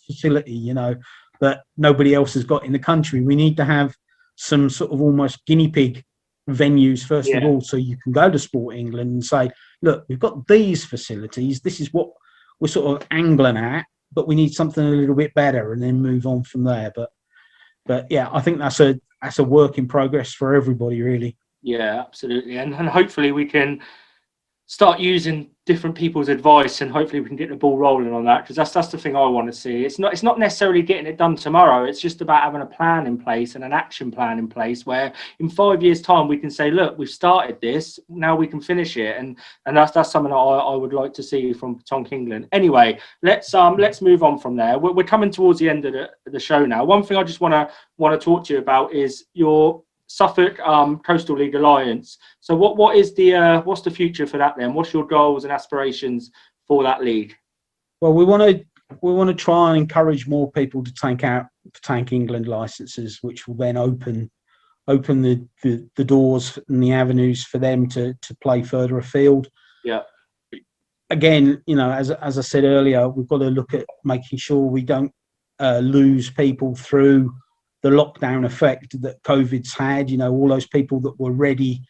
B: facility? You know, that nobody else has got in the country. We need to have some sort of almost guinea pig venues first of all, so you can go to Sport England and say, look, we've got these facilities. This is what we're sort of angling at, but we need something a little bit better, and then move on from there. But yeah, I think that's a work in progress for everybody, really.
A: Yeah, absolutely, and hopefully we can start using different people's advice, and hopefully we can get the ball rolling on that, because that's the thing I want to see. It's not necessarily getting it done tomorrow. It's just about having a plan in place and an action plan in place where in 5 years' time we can say, look, we've started this, now we can finish it, and that's something that I would like to see from Tonk England. Anyway, let's move on from there. We're coming towards the end of the show now. One thing I just want to talk to you about is your Suffolk Coastal League Alliance. So what's the future for that then? What's your goals and aspirations for that league?
B: Well, we want to try and encourage more people to take out Tank England licenses, which will then open the doors and the avenues for them to play further afield.
A: Yeah.
B: Again, you know, as I said earlier, we've got to look at making sure we don't lose people through the lockdown effect that COVID's had. You know, all those people that were ready,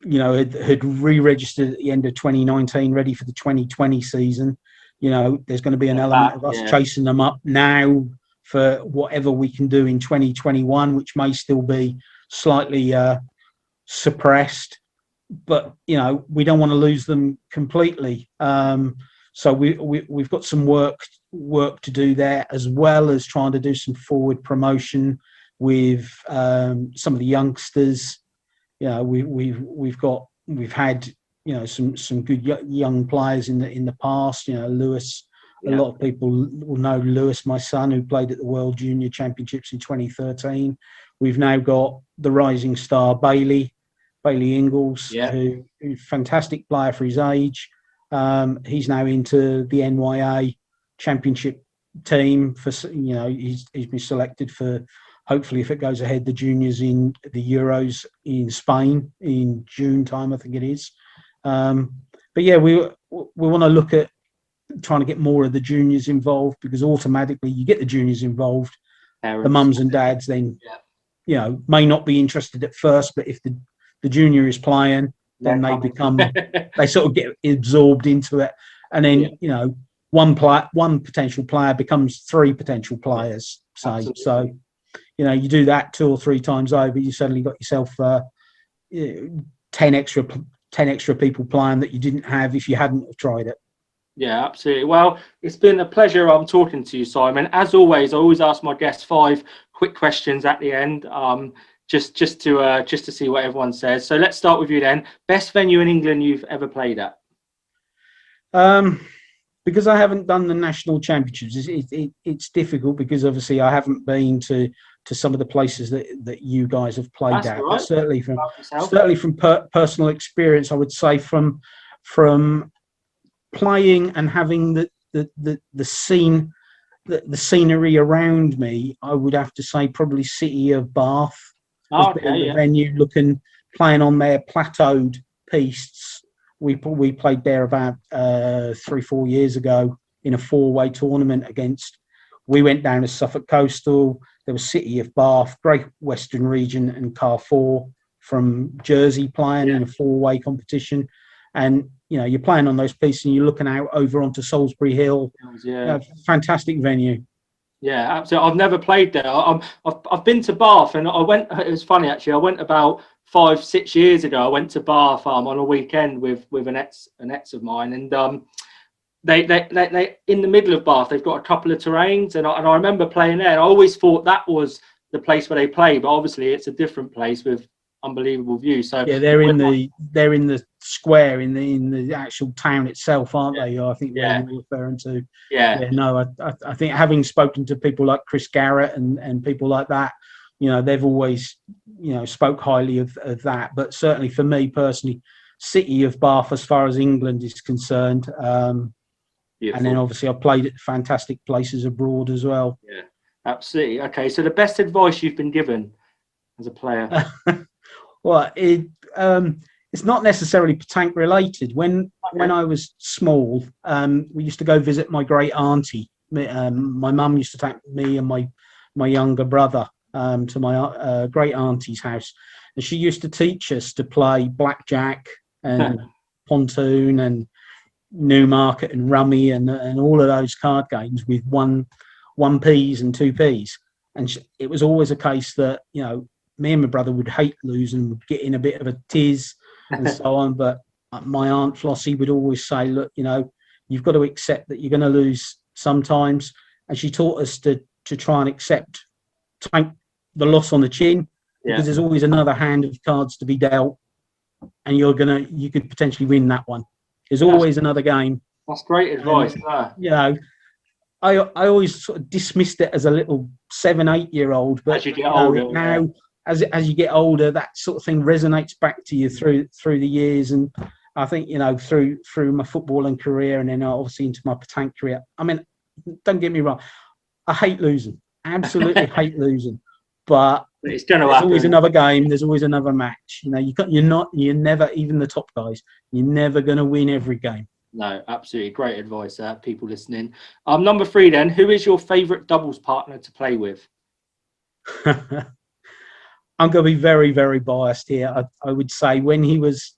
B: you know, had re-registered at the end of 2019, ready for the 2020 season. You know, there's going to be an element of us chasing them up now for whatever we can do in 2021, which may still be slightly suppressed. But, you know, we don't want to lose them completely. So we've got some work to do there, as well as trying to do some forward promotion with some of the youngsters. You know, we've had, you know, some good young players in the past. You know, Lewis. A lot of people will know Lewis, my son, who played at the World Junior Championships in 2013. We've now got the rising star Bailey Ingles, who's a fantastic player for his age. He's now into the NYA Championship team. For, you know, he's been selected for, hopefully, if it goes ahead, the juniors in the Euros in Spain in June time, I think it is. But yeah, we want to look at trying to get more of the juniors involved, because automatically you get the juniors involved, the mums and dads then, you know, may not be interested at first, but if the junior is playing, then they sort of get absorbed into it, and then you know, one potential player becomes three potential players. So you know, you do that 2 or 3 times over, you suddenly got yourself 10 extra people playing that you didn't have if you hadn't have tried it.
A: Yeah, absolutely. Well, it's been a pleasure talking to you, Simon. As always, I always ask my guests 5 quick questions at the end, just to see what everyone says. So let's start with you then. Best venue in England you've ever played at?
B: Because I haven't done the national championships, it's difficult, because obviously I haven't been to some of the places that you guys have played at. Right. But certainly from personal experience, I would say from playing and having the scene, the scenery around me, I would have to say probably City of Bath. The venue, playing on their plateaued pistes. We played there about 3-4 years ago in a 4-way tournament against we went down to Suffolk Coastal. There was City of Bath, Great Western Region, and Carrefour from Jersey playing in a four-way competition. And you're playing on those pieces, and you're looking out over onto Salisbury Hill. Fantastic venue.
A: Yeah, absolutely. I've never played there. I've been to Bath, and I went. It was funny actually. I went about 5-6 years ago. I went to Bath on a weekend with an ex of mine, and they in the middle of Bath, they've got a couple of terrains, and I remember playing there. And I always thought that was the place where they play, but obviously it's a different place with unbelievable views. So
B: yeah, they're in the square in the actual town itself, aren't they? I think where you're referring to. No, I think having spoken to people like Chris Garrett and people like that, they've always spoke highly of that. But certainly for me personally, City of Bath, as far as England is concerned, and then obviously I played at fantastic places abroad as well.
A: Yeah, absolutely. Okay, so the best advice you've been given as a player.
B: Well, it's not necessarily petanque related. When I was small, we used to go visit my great auntie. My mum used to take me and my younger brother to my great auntie's house, and she used to teach us to play blackjack and pontoon and Newmarket and rummy and all of those card games with one P's and two P's. And it was always a case that me and my brother would hate losing, would get in a bit of a tiz and so on. But my Aunt Flossie would always say, look, you've got to accept that you're going to lose sometimes. And she taught us to try and take the loss on the chin, because there's always another hand of cards to be dealt, and you could potentially win that one. There's always another game.
A: That's great advice.
B: I always sort of dismissed it as a little 7-8 year old, but
A: as you get older
B: now. As you get older, that sort of thing resonates back to you through the years, and I think through my footballing career, and then obviously into my petanque career. I mean, don't get me wrong, I hate losing, absolutely hate losing, but
A: it's going to
B: happen. There's always another game. There's always another match. You're never, even the top guys, you're never going to win every game.
A: No, absolutely great advice, people listening. Number 3, then, who is your favourite doubles partner to play with?
B: I'm going to be very, very biased here. I would say when he was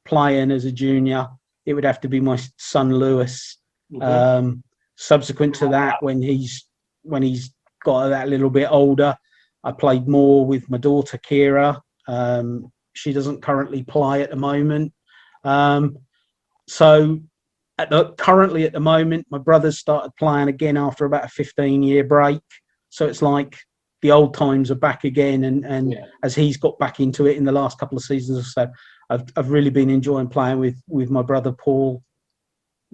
B: playing as a junior, it would have to be my son Lewis. Mm-hmm. Subsequent to that, when he's got that little bit older, I played more with my daughter Kira. She doesn't currently play at the moment. So currently at the moment, my brother's started playing again after about a 15-year break. So it's like the old times are back again, and as he's got back into it in the last couple of seasons or so, I've really been enjoying playing with my brother Paul.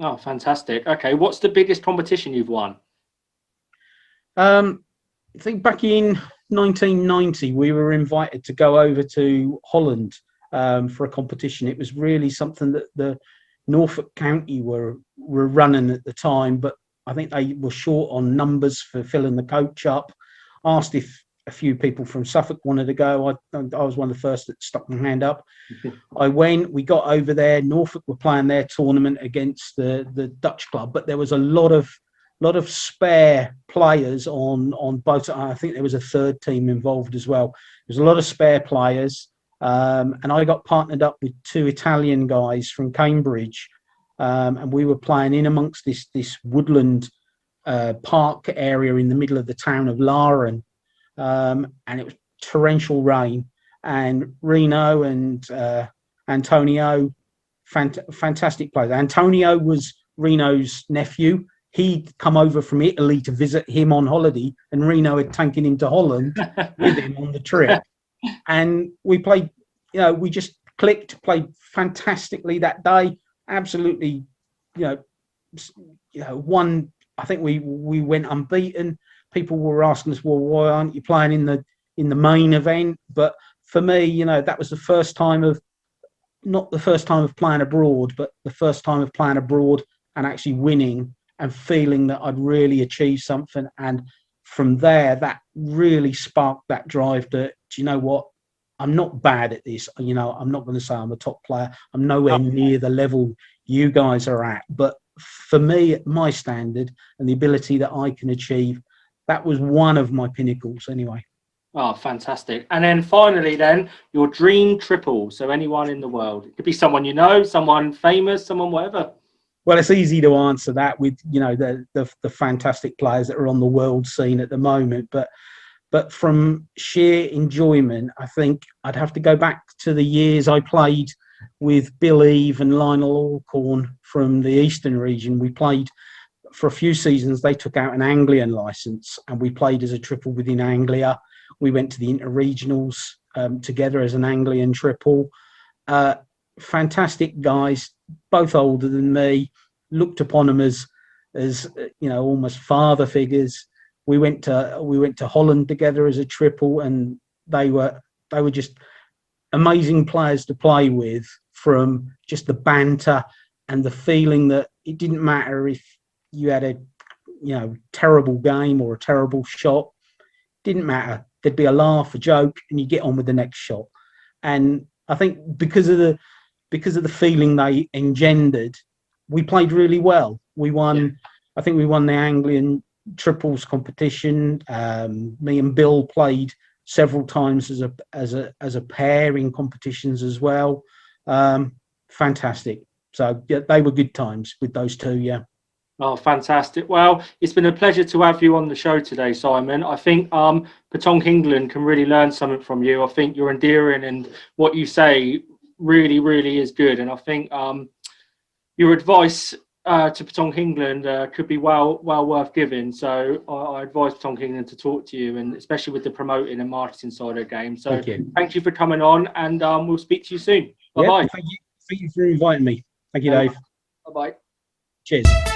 A: Oh, fantastic. Okay, what's the biggest competition you've won?
B: I think back in 1990 we were invited to go over to Holland for a competition. It was really something that the Norfolk County were running at the time, but I think they were short on numbers for filling the coach up. Asked if a few people from Suffolk wanted to go. I was one of the first that stuck my hand up. I went. We got over there. Norfolk were playing their tournament against the Dutch club, but there was a lot of spare players on both. I think there was a third team involved as well. There's a lot of spare players, and I got partnered up with 2 Italian guys from Cambridge, and we were playing in amongst this woodland park area in the middle of the town of Laren, and it was torrential rain, and Reno and Antonio, fantastic players. Antonio was Reno's nephew. He'd come over from Italy to visit him on holiday, and Reno had taken him to Holland with him on the trip, and we played, we just clicked, played fantastically that day, absolutely, won. I think we went unbeaten. People were asking us, well, why aren't you playing in the main event? But for me, that was the first time of, not the first time of playing abroad, but the first time of playing abroad and actually winning and feeling that I'd really achieved something. And from there, that really sparked that drive that, do you know what? I'm not bad at this. I'm not going to say I'm a top player. I'm nowhere near the level you guys are at. But for me, at my standard and the ability that I can achieve, that was one of my pinnacles anyway.
A: Oh, fantastic. And then finally, then, your dream triple. So anyone in the world. It could be someone you know, someone famous, someone whatever.
B: Well, it's easy to answer that with, you know, the fantastic players that are on the world scene at the moment. But from sheer enjoyment, I think I'd have to go back to the years I played with Bill Eve and Lionel Alcorn from the Eastern region. We played for a few seasons. They took out an Anglian license and we played as a triple within Anglia. We went to the interregionals together as an Anglian triple. Fantastic guys, both older than me. Looked upon them as you know, almost father figures. We went to Holland together as a triple, and they were just amazing players to play with. From just the banter and the feeling that it didn't matter if you had a, you know, terrible game or a terrible shot. Didn't matter. There'd be a laugh, a joke, and you get on with the next shot. And I think because of the feeling they engendered, we played really well. We won. Yeah. I think we won the Anglian triples competition. Me and Bill played several times as a pair in competitions as well. Fantastic. So yeah, they were good times with those two. Yeah.
A: Oh, fantastic. Well, it's been a pleasure to have you on the show today, Simon. I think Petanque England can really learn something from you. I think you're endearing and what you say really, really is good. And I think your advice to Petanque England could be well worth giving. So I advise Petanque England to talk to you, and especially with the promoting and marketing side of the game. So thank you for coming on, and we'll speak to you soon. Bye-bye.
B: Thank you for inviting me. Thank you, Dave.
A: Bye-bye.
B: Cheers.